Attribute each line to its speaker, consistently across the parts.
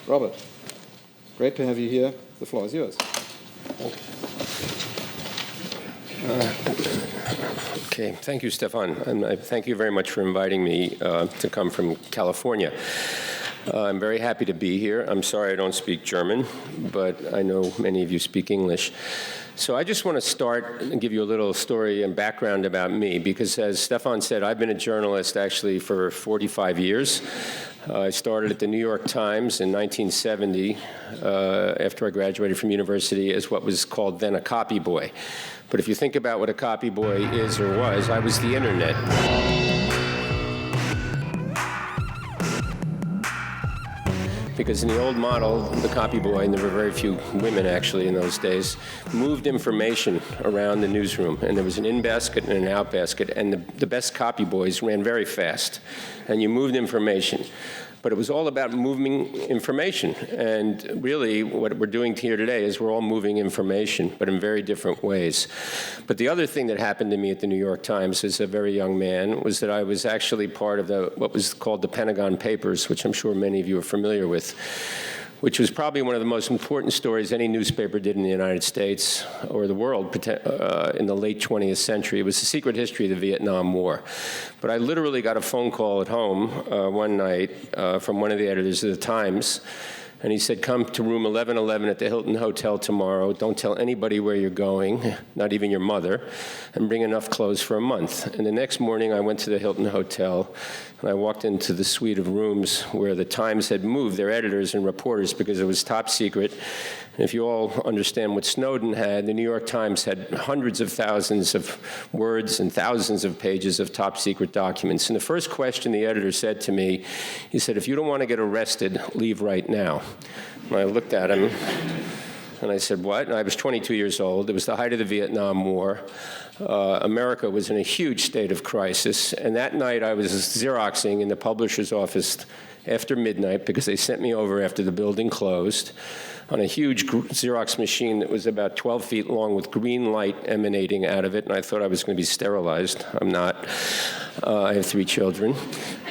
Speaker 1: Robert, great to have you here. The floor is yours.
Speaker 2: Okay, thank you, Stefan, and I thank you very much for inviting me to come from California. I'm very happy to be here. I'm sorry I don't speak German, but I know many of you speak English. So I just want to start and give you a little story and background about me, because as Stefan said, I've been a journalist actually for 45 years. I started at the New York Times in 1970 after I graduated from university as what was called then a copy boy. But if you think about what a copy boy is or was, I was the internet. Because in the old model, the copy boy, and there were very few women actually in those days, moved information around the newsroom. And there was an in basket and an out basket, and the best copy boys ran very fast. And you moved information. But it was all about moving information. And really, what we're doing here today is we're all moving information, but in very different ways. But the other thing that happened to me at the New York Times as a very young man was that I was actually part of what was called the Pentagon Papers, which I'm sure many of you are familiar with, which was probably one of the most important stories any newspaper did in the United States or the world in the late 20th century. It was the secret history of the Vietnam War. But I literally got a phone call at home one night from one of the editors of the Times, and he said, come to room 1111 at the Hilton Hotel tomorrow. Don't tell anybody where you're going, not even your mother, and bring enough clothes for a month. And the next morning, I went to the Hilton Hotel, and I walked into the suite of rooms where the Times had moved their editors and reporters because it was top secret. And if you all understand what Snowden had, the New York Times had hundreds of thousands of words and thousands of pages of top secret documents. And the first question the editor said to me, he said, if you don't want to get arrested, leave right now. And I looked at him, and I said, what? And I was 22 years old. It was the height of the Vietnam War. America was in a huge state of crisis. And that night, I was Xeroxing in the publisher's office after midnight because they sent me over after the building closed on a huge Xerox machine that was about 12 feet long with green light emanating out of it, and I thought I was going to be sterilized. I'm not. I have 3 children.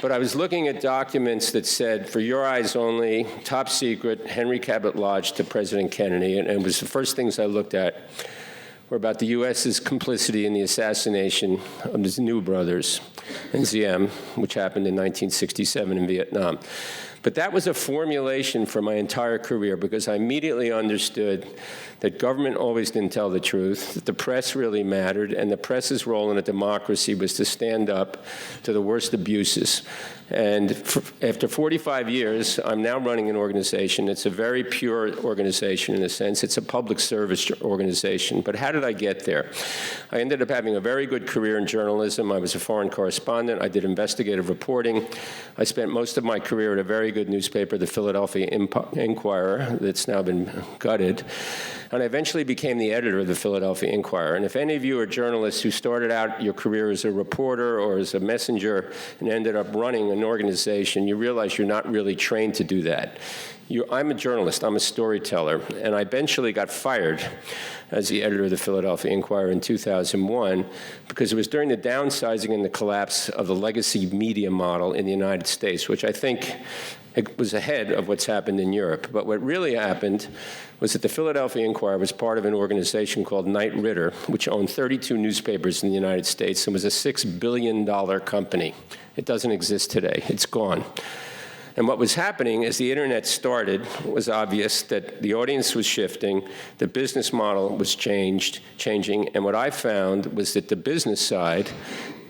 Speaker 2: But I was looking at documents that said, for your eyes only, top secret, Henry Cabot Lodge to President Kennedy, and it was the first things I looked at were about the U.S.'s complicity in the assassination of the New brothers in Diem, which happened in 1967 in Vietnam. But that was a formulation for my entire career because I immediately understood that government always didn't tell the truth, that the press really mattered, and the press's role in a democracy was to stand up to the worst abuses. And after 45 years, I'm now running an organization. It's a very pure organization in a sense. It's a public service organization. But how did I get there? I ended up having a very good career in journalism. I was a foreign correspondent. I did investigative reporting. I spent most of my career at a very good newspaper, the Philadelphia Inquirer, that's now been gutted. And I eventually became the editor of the Philadelphia Inquirer. And if any of you are journalists who started out your career as a reporter or as a messenger and ended up running an organization, you realize you're not really trained to do that. I'm a journalist, I'm a storyteller, and I eventually got fired as the editor of the Philadelphia Inquirer in 2001 because it was during the downsizing and the collapse of the legacy media model in the United States, which I think it was ahead of what's happened in Europe. But what really happened was that the Philadelphia Inquirer was part of an organization called Knight Ridder, which owned 32 newspapers in the United States and was a $6 billion company. It doesn't exist today. It's gone. And what was happening as the internet started was obvious that the audience was shifting, the business model was changing, and what I found was that the business side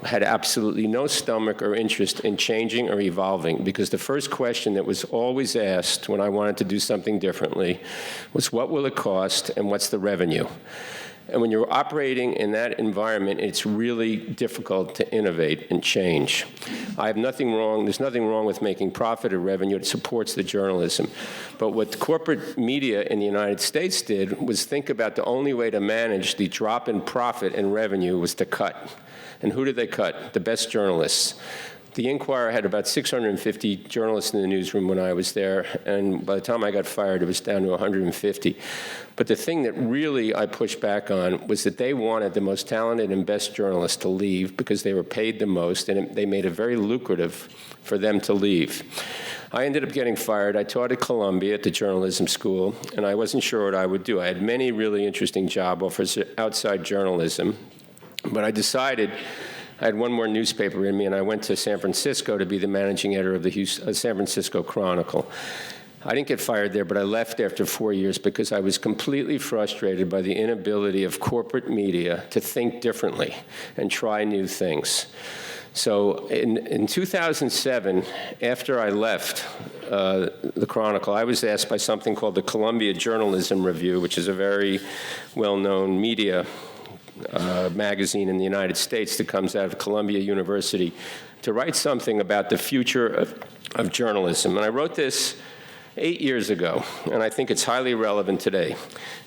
Speaker 2: had absolutely no stomach or interest in changing or evolving, because the first question that was always asked when I wanted to do something differently was, what will it cost and what's the revenue? And when you're operating in that environment, it's really difficult to innovate and change. There's nothing wrong with making profit or revenue. It supports the journalism. But what corporate media in the United States did was think about the only way to manage the drop in profit and revenue was to cut. And who did they cut? The best journalists. The Inquirer had about 650 journalists in the newsroom when I was there, and by the time I got fired, it was down to 150. But the thing that really I pushed back on was that they wanted the most talented and best journalists to leave because they were paid the most, and they made it very lucrative for them to leave. I ended up getting fired. I taught at Columbia at the journalism school, and I wasn't sure what I would do. I had many really interesting job offers outside journalism, but I decided I had one more newspaper in me, and I went to San Francisco to be the managing editor of the San Francisco Chronicle. I didn't get fired there, but I left after 4 years because I was completely frustrated by the inability of corporate media to think differently and try new things. So in 2007, after I left the Chronicle, I was asked by something called the Columbia Journalism Review, which is a very well-known media magazine in the United States that comes out of Columbia University, to write something about the future of journalism. And I wrote this 8 years ago, and I think it's highly relevant today.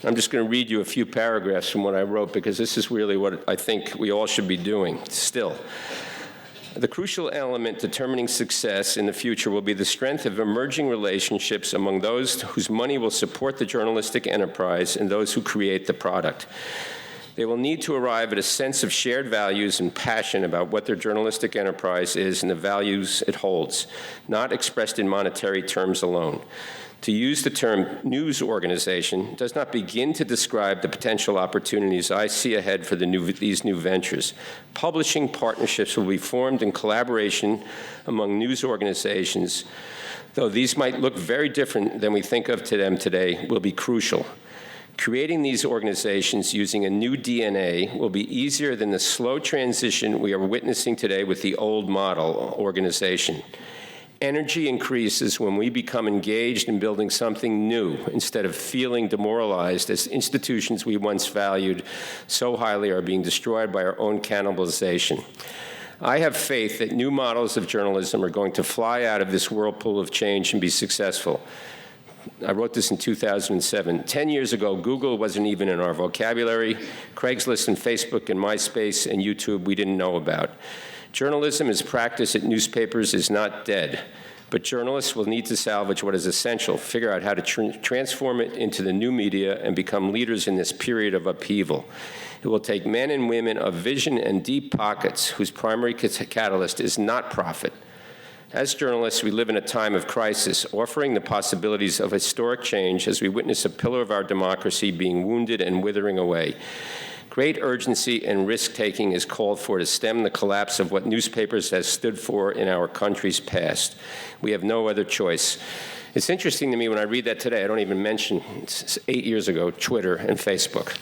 Speaker 2: I'm just going to read you a few paragraphs from what I wrote, because this is really what I think we all should be doing still. The crucial element determining success in the future will be the strength of emerging relationships among those whose money will support the journalistic enterprise and those who create the product. They will need to arrive at a sense of shared values and passion about what their journalistic enterprise is and the values it holds, not expressed in monetary terms alone. To use the term news organization does not begin to describe the potential opportunities I see ahead for these new ventures. Publishing partnerships will be formed in collaboration among news organizations, though these might look very different than we think of them today, will be crucial. Creating these organizations using a new DNA will be easier than the slow transition we are witnessing today with the old model organization. Energy increases when we become engaged in building something new instead of feeling demoralized as institutions we once valued so highly are being destroyed by our own cannibalization. I have faith that new models of journalism are going to fly out of this whirlpool of change and be successful. I wrote this in 2007. 10 years ago, Google wasn't even in our vocabulary. Craigslist and Facebook and MySpace and YouTube we didn't know about. Journalism as practice at newspapers is not dead, but journalists will need to salvage what is essential, figure out how to transform it into the new media and become leaders in this period of upheaval. It will take men and women of vision and deep pockets whose primary catalyst is not profit. As journalists, we live in a time of crisis, offering the possibilities of historic change as we witness a pillar of our democracy being wounded and withering away. Great urgency and risk-taking is called for to stem the collapse of what newspapers have stood for in our country's past. We have no other choice. It's interesting to me when I read that today, I don't even mention 8 years ago, Twitter and Facebook.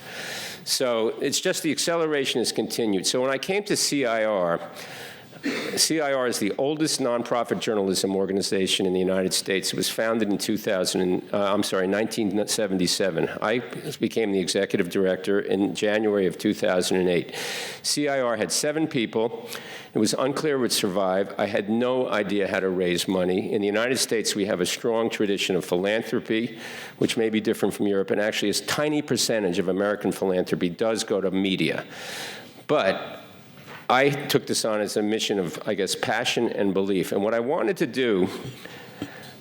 Speaker 2: So it's just the acceleration has continued. So when I came to CIR is the oldest nonprofit journalism organization in the United States. It was founded in 1977. I became the executive director in January of 2008. CIR had 7 people. It was unclear it would survive. I had no idea how to raise money. In the United States, we have a strong tradition of philanthropy, which may be different from Europe, and actually a tiny percentage of American philanthropy does go to media. But I took this on as a mission of, I guess, passion and belief. And what I wanted to do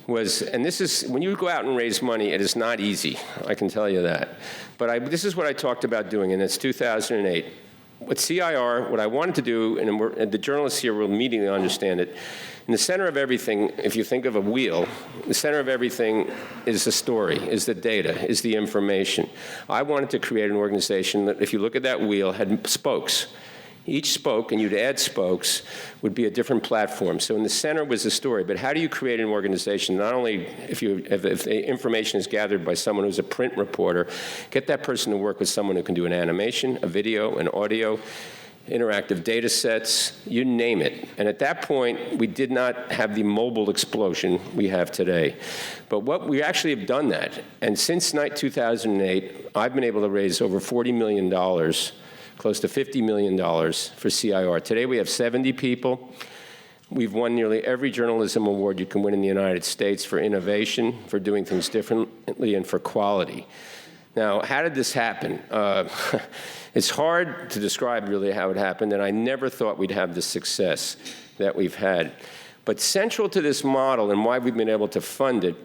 Speaker 2: was, and this is, when you go out and raise money, it is not easy, I can tell you that. But this is what I talked about doing, and it's 2008. With CIR, what I wanted to do, and the journalists here will immediately understand it, in the center of everything, if you think of a wheel, the center of everything is the story, is the data, is the information. I wanted to create an organization that, if you look at that wheel, had spokes. Each spoke, and you'd add spokes, would be a different platform. So in the center was the story. But how do you create an organization? Not only if the information is gathered by someone who's a print reporter, get that person to work with someone who can do an animation, a video, an audio, interactive data sets, you name it. And at that point, we did not have the mobile explosion we have today. But what we actually have done that. And since 2008, I've been able to raise over $40 million, close to $50 million for CIR. Today we have 70 people. We've won nearly every journalism award you can win in the United States for innovation, for doing things differently, and for quality. Now, how did this happen? It's hard to describe really how it happened, and I never thought we'd have this success. that we've had. But central to this model and why we've been able to fund it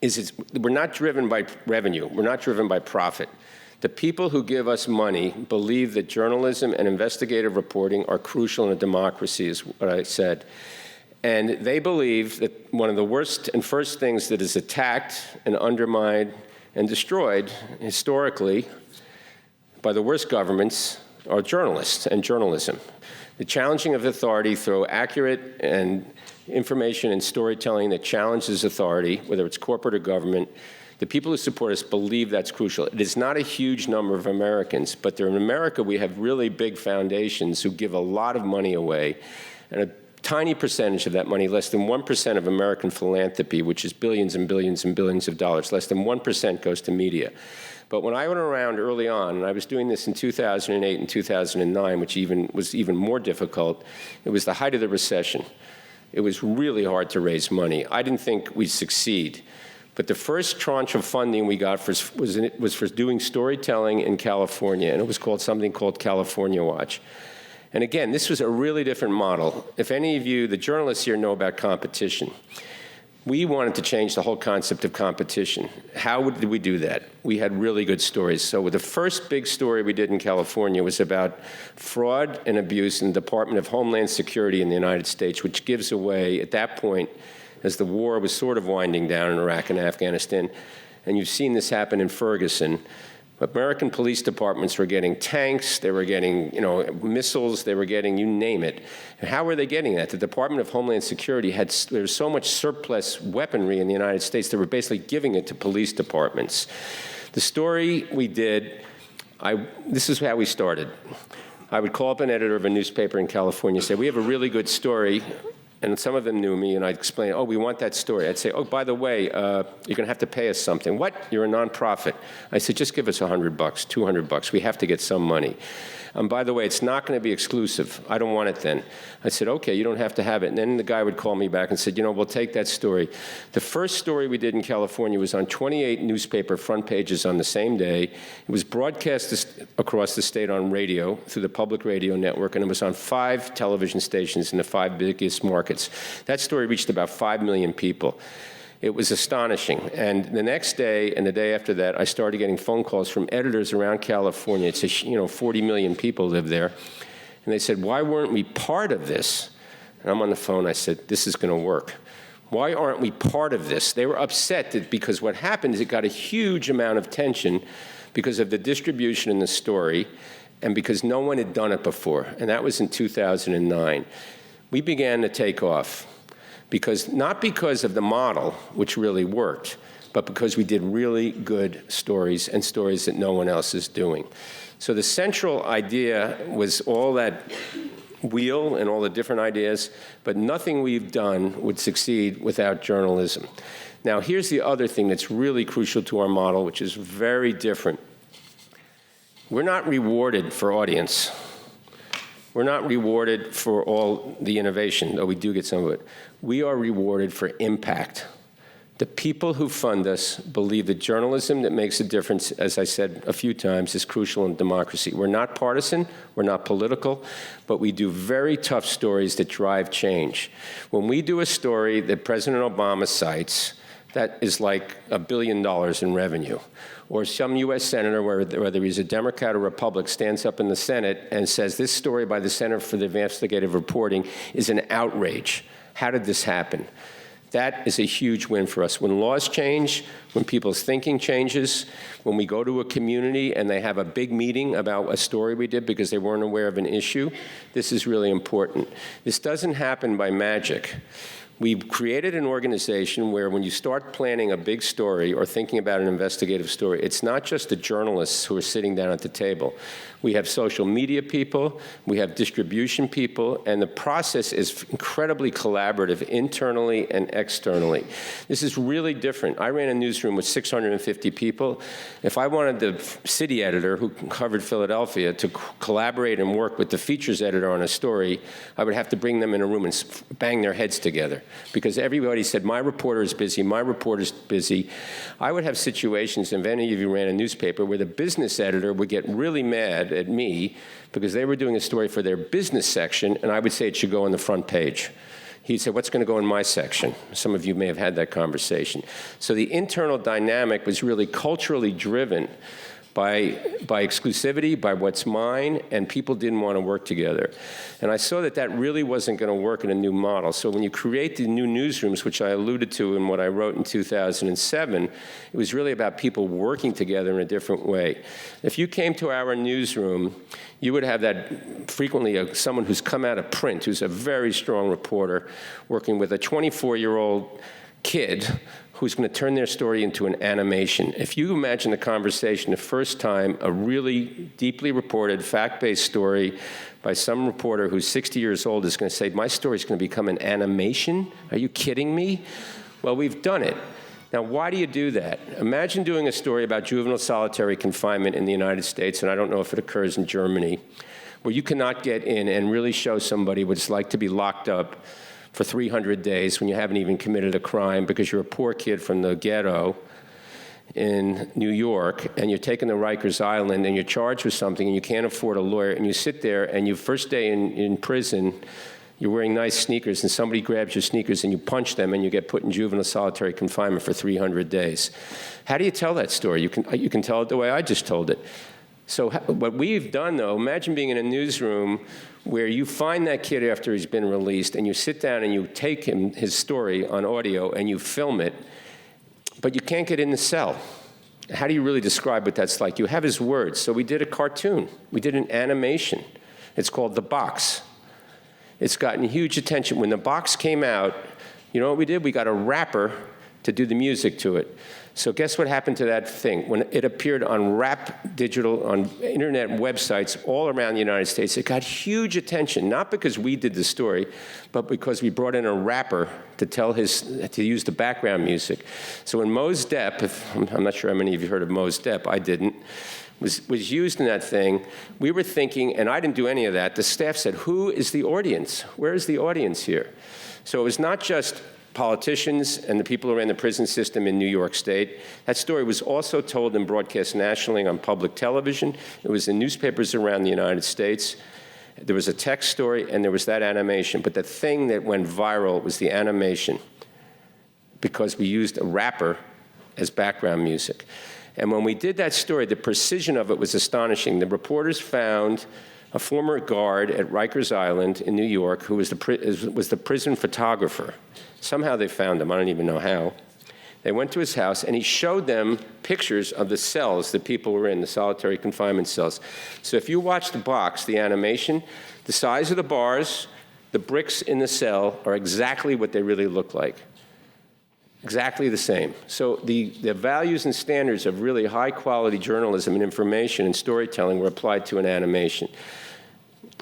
Speaker 2: is we're not driven by revenue. We're not driven by profit. The people who give us money believe that journalism and investigative reporting are crucial in a democracy, is what I said. And they believe that one of the worst and first things that is attacked and undermined and destroyed historically by the worst governments are journalists and journalism. The challenging of authority through accurate and information and storytelling that challenges authority, whether it's corporate or government, the people who support us believe that's crucial. It is not a huge number of Americans, but in America we have really big foundations who give a lot of money away, and a tiny percentage of that money, less than 1% of American philanthropy, which is billions and billions and billions of dollars, less than 1% goes to media. But when I went around early on, and I was doing this in 2008 and 2009, which was even more difficult, it was the height of the recession. It was really hard to raise money. I didn't think we'd succeed. But the first tranche of funding we got was for doing storytelling in California, and it was called something called California Watch. And again, this was a really different model. If any of you, the journalists here, know about competition, we wanted to change the whole concept of competition. How did we do that? We had really good stories. So the first big story we did in California was about fraud and abuse in the Department of Homeland Security in the United States, which gives away, at that point, as the war was sort of winding down in Iraq and Afghanistan, and you've seen this happen in Ferguson. American police departments were getting tanks, they were getting, missiles, they were getting, you name it. And how were they getting that? The Department of Homeland Security there was so much surplus weaponry in the United States, they were basically giving it to police departments. The story we did, this is how we started. I would call up an editor of a newspaper in California and say, we have a really good story. And some of them knew me, and I'd explain, oh, we want that story. I'd say, oh, by the way, you're going to have to pay us something. What? You're a nonprofit. I said, just give us $100, $200. We have to get some money. By the way, it's not going to be exclusive. I don't want it then. I said, okay, you don't have to have it. And then the guy would call me back and said, we'll take that story. The first story we did in California was on 28 newspaper front pages on the same day. It was broadcast across the state on radio through the public radio network, and it was on 5 television stations in the 5 biggest markets. That story reached about 5 million people. It was astonishing. And the next day and the day after that, I started getting phone calls from editors around California. It's 40 million people live there. And they said, why weren't we part of this? And I'm on the phone. I said, this is going to work. Why aren't we part of this? They were upset because what happened is it got a huge amount of tension because of the distribution in the story and because no one had done it before. And that was in 2009. We began to take off. Not because of the model, which really worked, but because we did really good stories and stories that no one else is doing. So the central idea was all that wheel and all the different ideas, but nothing we've done would succeed without journalism. Now, here's the other thing that's really crucial to our model, which is very different. We're not rewarded for audience. We're not rewarded for all the innovation, though we do get some of it. We are rewarded for impact. The people who fund us believe that journalism that makes a difference, as I said a few times, is crucial in democracy. We're not partisan, we're not political, but we do very tough stories that drive change. When we do a story that President Obama cites, that is like $1 billion in revenue. Or some U.S. senator, whether he's a Democrat or Republican, stands up in the Senate and says, this story by the Center for the Investigative Reporting is an outrage. How did this happen? That is a huge win for us. When laws change, when people's thinking changes, when we go to a community and they have a big meeting about a story we did because they weren't aware of an issue, this is really important. This doesn't happen by magic. We've created an organization where when you start planning a big story or thinking about an investigative story, it's not just the journalists who are sitting down at the table. We have social media people, we have distribution people, and the process is incredibly collaborative internally and externally. This is really different. I ran a newsroom with 650 people. If I wanted the city editor who covered Philadelphia to collaborate and work with the features editor on a story, I would have to bring them in a room and bang their heads together. because everybody said, my reporter is busy, my reporter's busy. I would have situations, if any of you ran a newspaper, where the business editor would get really mad at me because they were doing a story for their business section, and I would say it should go on the front page. He'd say, what's going to go in my section? Some of you may have had that conversation. So the internal dynamic was really culturally driven by exclusivity, by what's mine, and people didn't want to work together. And I saw that that really wasn't going to work in a new model. So when you create the new newsrooms, which I alluded to in what I wrote in 2007, it was really about people working together in a different way. If you came to our newsroom, you would have that frequently someone who's come out of print, who's a very strong reporter, working with a 24-year-old kid who's going to turn their story into an animation. If you imagine the conversation the first time, a really deeply reported, fact-based story by some reporter who's 60 years old is going to say, my story's going to become an animation? Are you kidding me? Well, we've done it. Now, why do you do that? Imagine doing a story about juvenile solitary confinement in the United States, and I don't know if it occurs in Germany, where you cannot get in and really show somebody what it's like to be locked up for 300 days when you haven't even committed a crime because you're a poor kid from the ghetto in New York, and you're taken to Rikers Island, and you're charged with something, and you can't afford a lawyer, and you sit there, and your first day in prison, you're wearing nice sneakers, and somebody grabs your sneakers, and you punch them, and you get put in juvenile solitary confinement for 300 days. How do you tell that story? You can tell it the way I just told it. So what we've done, though, imagine being in a newsroom where you find that kid after he's been released, and you sit down and you take his story on audio and you film it, but you can't get in the cell. How do you really describe what that's like? You have his words. So we did a cartoon. We did an animation. It's called The Box. It's gotten huge attention. When The Box came out, you know what we did? We got a rapper to do the music to it. So guess what happened to that thing? When it appeared on rap digital, on internet websites all around the United States, it got huge attention, not because we did the story, but because we brought in a rapper to use the background music. So when Mos Def, I'm not sure how many of you heard of Mos Def, I didn't, was used in that thing, we were thinking, and I didn't do any of that, the staff said, who is the audience? Where is the audience here? So it was not just politicians and the people who ran the prison system in New York State. That story was also told and broadcast nationally on public television. It was in newspapers around the United States. There was a text story, and there was that animation. But the thing that went viral was the animation, because we used a rapper as background music. And when we did that story, the precision of it was astonishing. The reporters found a former guard at Rikers Island in New York who was the prison photographer. Somehow they found him. I don't even know how. They went to his house, and he showed them pictures of the cells that people were in, the solitary confinement cells. So if you watch The Box, the animation, the size of the bars, the bricks in the cell are exactly what they really look like. Exactly the same. So the values and standards of really high-quality journalism and information and storytelling were applied to an animation.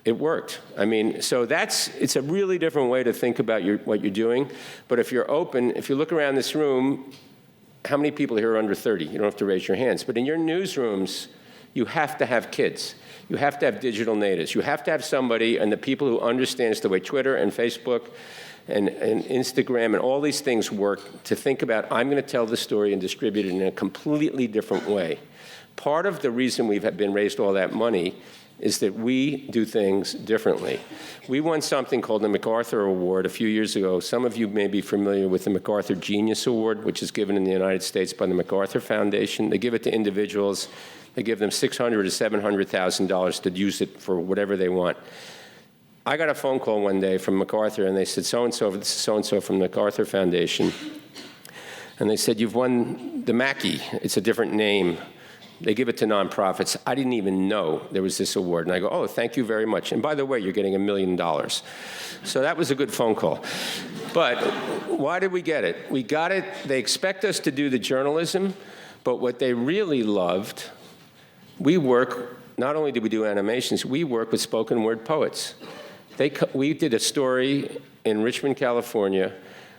Speaker 2: It worked. I mean, so it's a really different way to think about what you're doing. But if you're open, if you look around this room, how many people here are under 30? You don't have to raise your hands. But in your newsrooms, you have to have kids. You have to have digital natives. You have to have somebody, and the people who understands the way Twitter and Facebook and Instagram and all these things work, to think about, I'm going to tell the story and distribute it in a completely different way. Part of the reason we've been raised all that money is that we do things differently. We won something called the MacArthur Award a few years ago. Some of you may be familiar with the MacArthur Genius Award, which is given in the United States by the MacArthur Foundation. They give it to individuals. They give them $600,000 to $700,000 to use it for whatever they want. I got a phone call one day from MacArthur, and they said, so-and-so, this is so-and-so from the MacArthur Foundation. And they said, you've won the Mackey. It's a different name. They give it to nonprofits. I didn't even know there was this award. And I go, oh, thank you very much. And by the way, you're getting $1 million. So that was a good phone call. But why did we get it? We got it. They expect us to do the journalism, but what they really loved, not only did we do animations, we work with spoken word poets. We did a story in Richmond, California,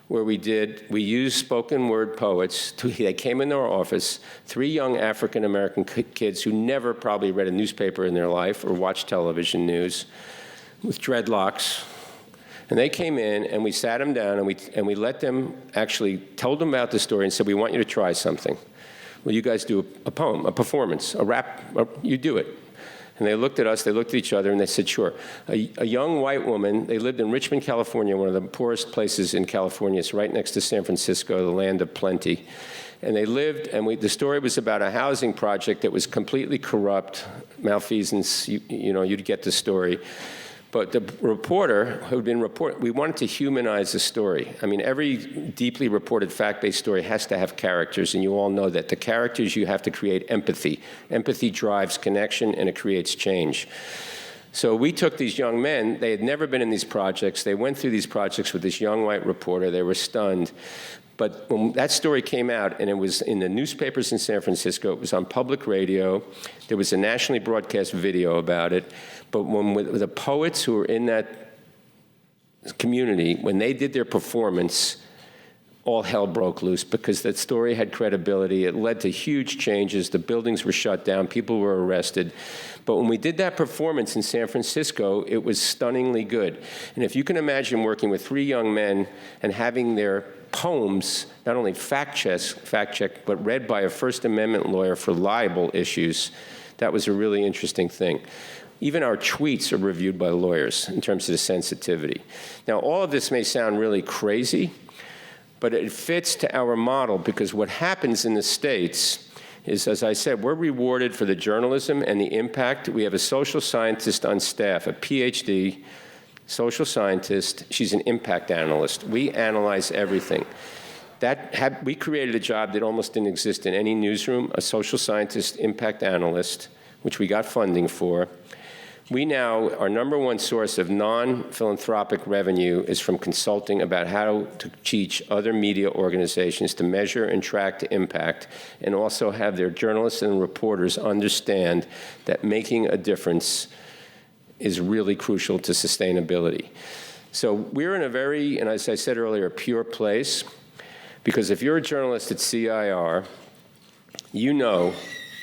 Speaker 2: where we used spoken word poets. They came into our office, 3 young African-American kids who never probably read a newspaper in their life or watched television news, with dreadlocks. And they came in, and we sat them down, and we let them actually told them about the story and said, we want you to try something. Will you guys do a poem, a performance, a rap? You do it. And they looked at us, they looked at each other, and they said, sure. A young white woman, they lived in Richmond, California, one of the poorest places in California. It's right next to San Francisco, the land of plenty. And they lived, and the story was about a housing project that was completely corrupt, malfeasance, you'd get the story. But the reporter who'd been we wanted to humanize the story. I mean, every deeply reported fact-based story has to have characters, and you all know that. The characters, you have to create empathy. Empathy drives connection, and it creates change. So we took these young men, they had never been in these projects, they went through these projects with this young white reporter, they were stunned. But when that story came out, and it was in the newspapers in San Francisco, it was on public radio, there was a nationally broadcast video about it, but when the poets who were in that community, when they did their performance, all hell broke loose because that story had credibility. It led to huge changes. The buildings were shut down. People were arrested. But when we did that performance in San Francisco, it was stunningly good. And if you can imagine working with 3 young men and having their poems not only fact-checked, but read by a First Amendment lawyer for libel issues, that was a really interesting thing. Even our tweets are reviewed by lawyers in terms of the sensitivity. Now, all of this may sound really crazy, but it fits to our model because what happens in the States is, as I said, we're rewarded for the journalism and the impact. We have a social scientist on staff, a PhD, social scientist. She's an impact analyst. We analyze everything. We created a job that almost didn't exist in any newsroom, a social scientist impact analyst, which we got funding for. We now, our number one source of non-philanthropic revenue is from consulting about how to teach other media organizations to measure and track the impact, and also have their journalists and reporters understand that making a difference is really crucial to sustainability. So we're in a very, and as I said earlier, pure place, because if you're a journalist at CIR, you know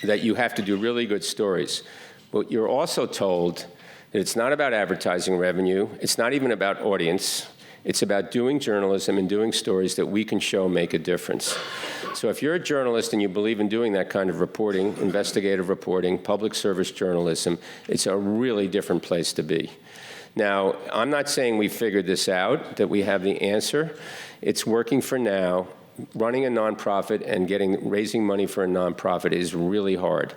Speaker 2: that you have to do really good stories. But you're also told that it's not about advertising revenue, it's not even about audience, it's about doing journalism and doing stories that we can show make a difference. So if you're a journalist and you believe in doing that kind of reporting, investigative reporting, public service journalism, it's a really different place to be. Now, I'm not saying we figured this out, that we have the answer. It's working for now. Running a nonprofit and raising money for a nonprofit is really hard.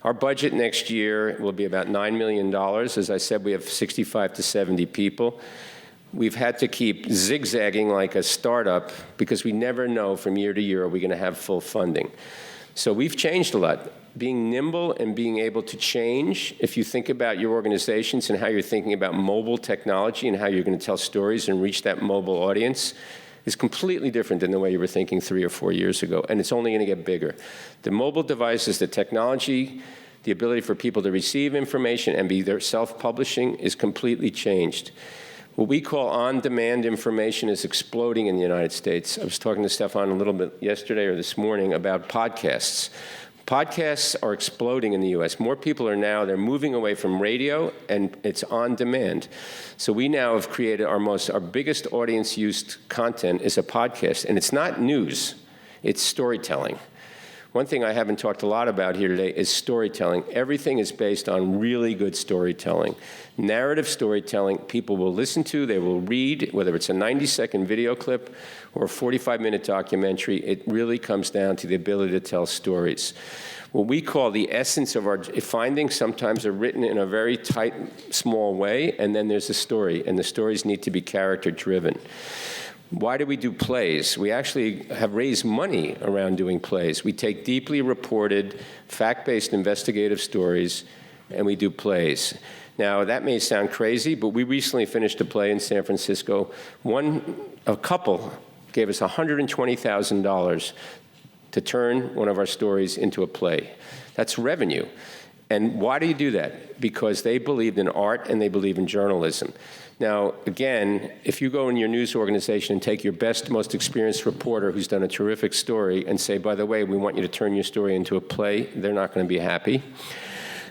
Speaker 2: Our budget next year will be about $9 million. As I said, we have 65 to 70 people. We've had to keep zigzagging like a startup because we never know from year to year are we going to have full funding. So we've changed a lot. Being nimble and being able to change, if you think about your organizations and how you're thinking about mobile technology and how you're going to tell stories and reach that mobile audience, is completely different than the way you were thinking 3 or 4 years ago, and it's only going to get bigger. The mobile devices, the technology, the ability for people to receive information and be their self-publishing is completely changed. What we call on-demand information is exploding in the United States. I was talking to Stefan a little bit yesterday or this morning about podcasts. Podcasts are exploding in the U.S. More people are now, they're moving away from radio, and it's on demand. So we now have created our biggest audience-used content is a podcast, and it's not news, it's storytelling. One thing I haven't talked a lot about here today is storytelling. Everything is based on really good storytelling. Narrative storytelling, people will listen to, they will read, whether it's a 90-second video clip or a 45-minute documentary, it really comes down to the ability to tell stories. What we call the essence of our findings sometimes are written in a very tight, small way, and then there's a story, and the stories need to be character-driven. Why do we do plays? We actually have raised money around doing plays. We take deeply reported, fact-based investigative stories, and we do plays. Now, that may sound crazy, but we recently finished a play in San Francisco. A couple gave us $120,000 to turn one of our stories into a play. That's revenue. And why do you do that? Because they believed in art and they believe in journalism. Now, again, if you go in your news organization and take your best, most experienced reporter who's done a terrific story and say, by the way, we want you to turn your story into a play, they're not going to be happy.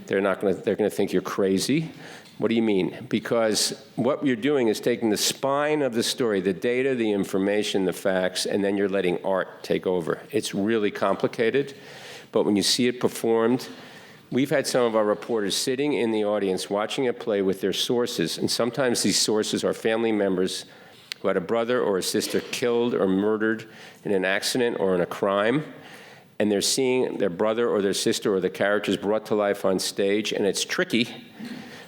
Speaker 2: They're going to think you're crazy. What do you mean? Because what you're doing is taking the spine of the story, the data, the information, the facts, and then you're letting art take over. It's really complicated, but when you see it performed, we've had some of our reporters sitting in the audience watching it play with their sources, and sometimes these sources are family members who had a brother or a sister killed or murdered in an accident or in a crime, and they're seeing their brother or their sister or the characters brought to life on stage, and it's tricky.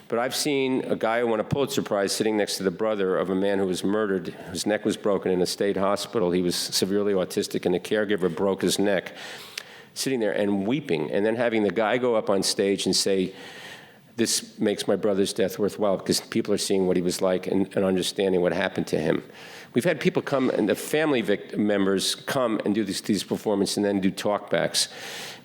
Speaker 2: But I've seen a guy who won a Pulitzer Prize sitting next to the brother of a man who was murdered, whose neck was broken in a state hospital. He was severely autistic, and the caregiver broke his neck, sitting there and weeping, and then having the guy go up on stage and say, this makes my brother's death worthwhile because people are seeing what he was like and understanding what happened to him. We've had people come, and the family members come and do these performances and then do talkbacks.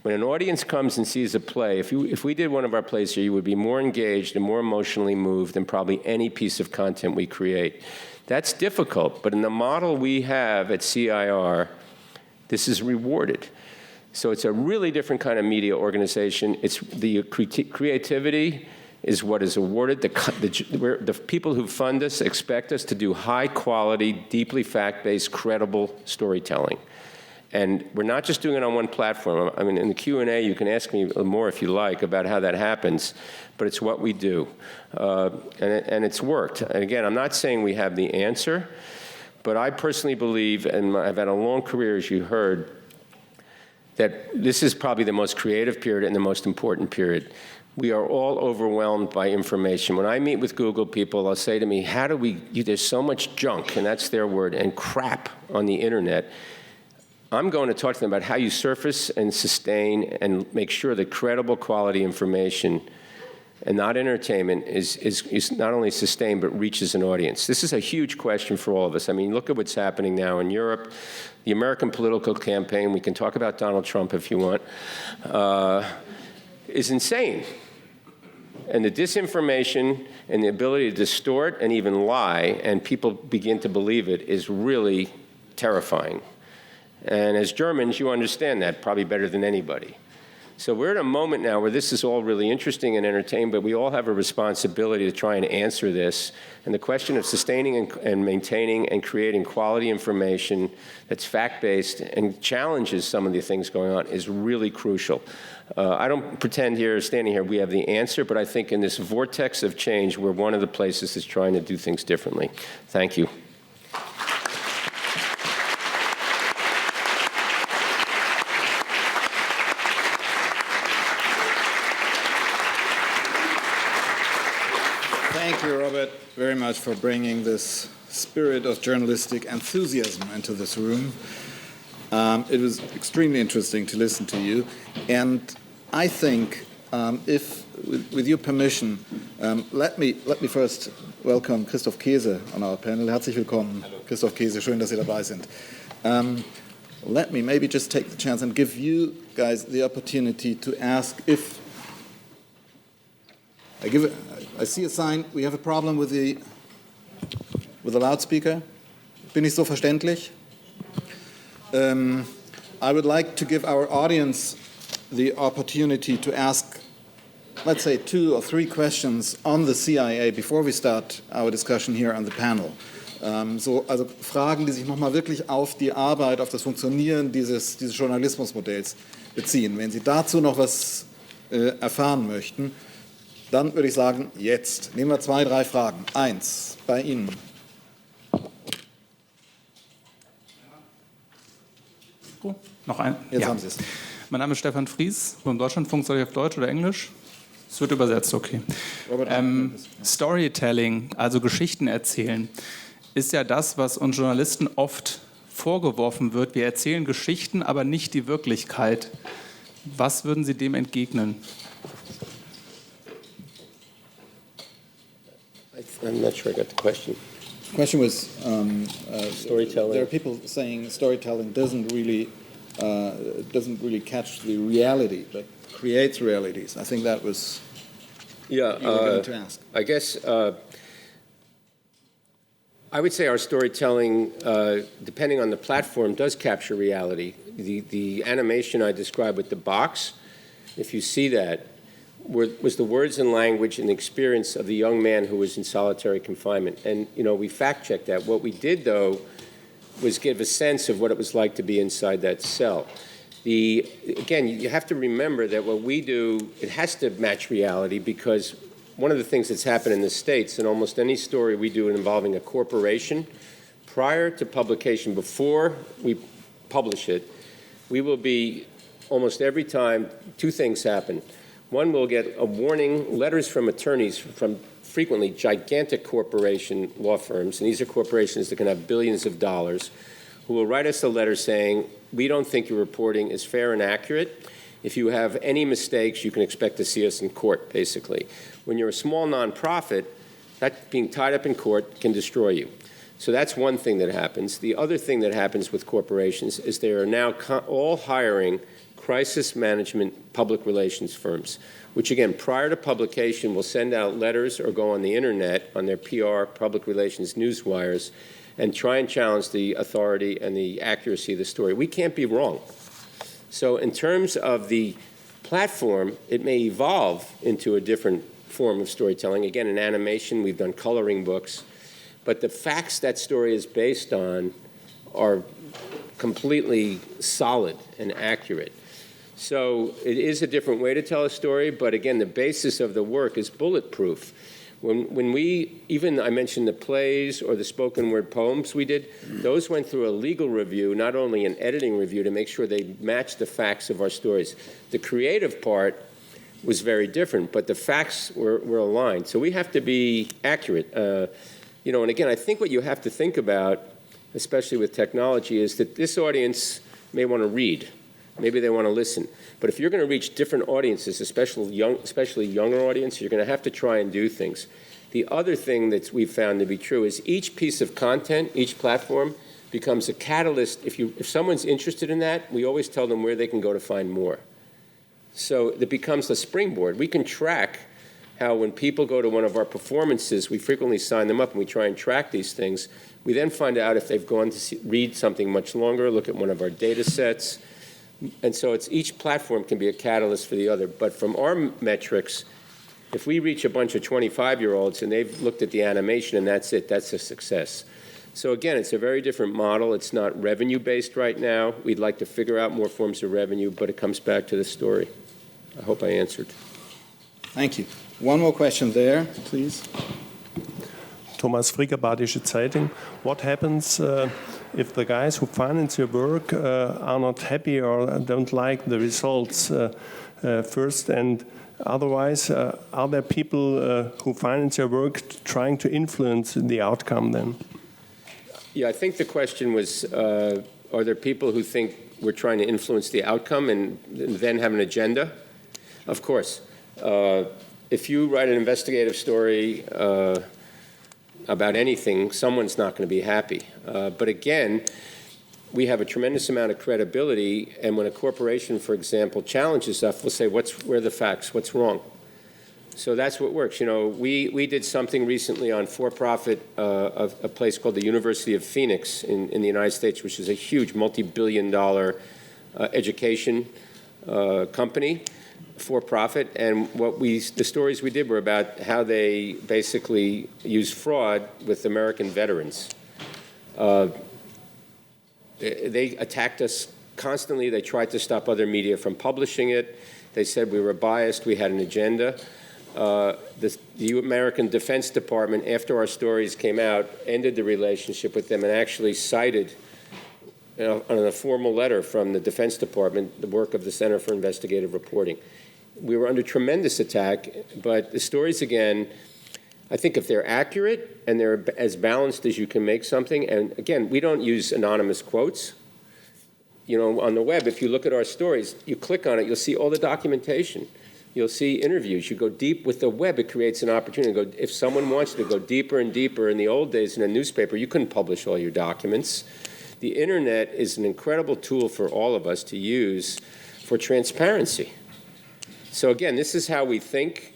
Speaker 2: When an audience comes and sees a play, if we did one of our plays here, you would be more engaged and more emotionally moved than probably any piece of content we create. That's difficult, but in the model we have at CIR, this is rewarded. So it's a really different kind of media organization. It's the creativity is what is awarded. The people who fund us expect us to do high-quality, deeply fact-based, credible storytelling. And we're not just doing it on one platform. I mean, in the Q&A, you can ask me more if you like about how that happens, but it's what we do. And it's worked. And again, I'm not saying we have the answer, but I personally believe, and I've had a long career, as you heard, that this is probably the most creative period and the most important period. We are all overwhelmed by information. When I meet with Google people, they'll say to me, there's so much junk, and that's their word, and crap on the internet. I'm going to talk to them about how you surface and sustain and make sure that credible quality information and not entertainment is not only sustained but reaches an audience. This is a huge question for all of us. I mean, look at what's happening now in Europe. The American political campaign, we can talk about Donald Trump if you want, is insane. And the disinformation and the ability to distort and even lie, and people begin to believe it, is really terrifying. And as Germans, you understand that probably better than anybody. So we're at a moment now where this is all really interesting and entertaining, but we all have a responsibility to try and answer this. And the question of sustaining and maintaining and creating quality information that's fact-based and challenges some of the things going on is really crucial. I don't pretend here, standing here, we have the answer, but I think in this vortex of change, we're one of the places that's trying to do things differently. Thank you.
Speaker 1: Thank you, Robert, very much for bringing this spirit of journalistic enthusiasm into this room. It was extremely interesting to listen to you, and I think, with your permission, let me first welcome Christoph Käse on our panel. Herzlich willkommen, Christoph Käse. Schön, dass Sie dabei sind. Let me maybe just take the chance and give you guys the opportunity to ask if I see a sign. We have a problem with the loudspeaker. Bin ich so verständlich? I would like to give our audience the opportunity to ask, let's say, 2 or 3 questions on the CIA before we start our discussion here on the panel. Also Fragen, die sich nochmal wirklich auf die Arbeit, auf das Funktionieren dieses Journalismusmodells beziehen. Wenn Sie dazu noch was erfahren möchten, dann würde ich sagen, jetzt. Nehmen wir 2, 3 Fragen. 1, bei Ihnen.
Speaker 3: Oh, noch ein?
Speaker 1: Jetzt
Speaker 3: ja.
Speaker 1: haben Sie es.
Speaker 3: Mein Name ist Stefan Fries, vom Deutschlandfunk. Soll ich auf Deutsch oder Englisch? Es wird übersetzt, okay. Storytelling, also Geschichten erzählen, ist ja das, was uns Journalisten oft vorgeworfen wird. Wir erzählen Geschichten, aber nicht die Wirklichkeit. Was würden Sie dem entgegnen?
Speaker 2: I'm not sure I got the question.
Speaker 1: The question was,
Speaker 2: Storytelling.
Speaker 1: there are people saying storytelling doesn't really catch the reality, but creates realities. I think that was you were going to ask.
Speaker 2: I guess I would say our storytelling, depending on the platform, does capture reality. The animation I described with the box, if you see that, was the words and language and experience of the young man who was in solitary confinement. And, we fact-checked that. What we did, though, was give a sense of what it was like to be inside that cell. Again, you have to remember that what we do, it has to match reality, because one of the things that's happened in the States, in almost any story we do involving a corporation, prior to publication, before we publish it, we will be, almost every time, two things happen. One, we'll get a warning, letters from attorneys from frequently gigantic corporation law firms, and these are corporations that can have billions of dollars, who will write us a letter saying, we don't think your reporting is fair and accurate. If you have any mistakes, you can expect to see us in court, basically. When you're a small nonprofit, that being tied up in court can destroy you. So that's one thing that happens. The other thing that happens with corporations is they are now all hiring crisis management public relations firms, which, again, prior to publication will send out letters or go on the internet on their PR, public relations news wires, and try and challenge the authority and the accuracy of the story. We can't be wrong. So in terms of the platform, it may evolve into a different form of storytelling. Again, in animation, we've done coloring books, but the facts that story is based on are completely solid and accurate. So it is a different way to tell a story, but again, the basis of the work is bulletproof. When I mentioned the plays or the spoken word poems we did, those went through a legal review, not only an editing review, to make sure they matched the facts of our stories. The creative part was very different, but the facts were aligned. So we have to be accurate. And again, I think what you have to think about, especially with technology, is that this audience may want to read. Maybe they want to listen. But if you're going to reach different audiences, especially younger audience, you're going to have to try and do things. The other thing that we've found to be true is each piece of content, each platform, becomes a catalyst. If someone's interested in that, we always tell them where they can go to find more. So it becomes a springboard. We can track how when people go to one of our performances, we frequently sign them up and we try and track these things. We then find out if they've gone to read something much longer, look at one of our data sets. And so each platform can be a catalyst for the other. But from our metrics, if we reach a bunch of 25-year-olds and they've looked at the animation and that's it, that's a success. So again, it's a very different model. It's not revenue-based right now. We'd like to figure out more forms of revenue, but it comes back to the story. I hope I answered.
Speaker 1: Thank you. One more question there, please.
Speaker 4: Thomas Fricke, Badische Zeitung. What happens if the guys who finance your work are not happy or don't like the results first, and otherwise, are there people who finance your work trying to influence the outcome then?
Speaker 2: Yeah, I think the question was, are there people who think we're trying to influence the outcome and then have an agenda? Of course. If you write an investigative story about anything, someone's not going to be happy. But again, we have a tremendous amount of credibility, and when a corporation, for example, challenges us, we'll say, where are the facts? What's wrong? So that's what works. We did something recently on for-profit of a place called the University of Phoenix in the United States, which is a huge multi-billion-dollar education company, for-profit, and the stories we did were about how they basically use fraud with American veterans. They attacked us constantly. They tried to stop other media from publishing it. They said we were biased, we had an agenda. The American Defense Department, after our stories came out, ended the relationship with them and actually cited, on a formal letter from the Defense Department, the work of the Center for Investigative Reporting. We were under tremendous attack, but the stories, again, I think if they're accurate and they're as balanced as you can make something, and again, we don't use anonymous quotes. On the web, if you look at our stories, you click on it, you'll see all the documentation. You'll see interviews. You go deep with the web. It creates an opportunity. If someone wants to go deeper and deeper, in the old days in a newspaper, you couldn't publish all your documents. The internet is an incredible tool for all of us to use for transparency. So again, this is how we think.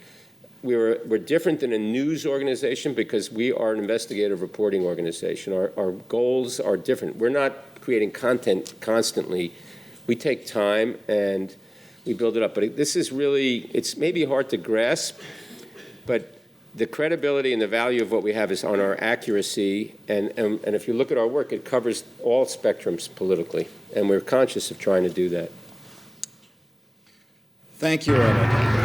Speaker 2: We're different than a news organization because we are an investigative reporting organization. Our goals are different. We're not creating content constantly. We take time and we build it up. But this is really, it's maybe hard to grasp, but the credibility and the value of what we have is on our accuracy, and if you look at our work, it covers all spectrums politically, and we're conscious of trying to do that.
Speaker 1: Thank you, Robert.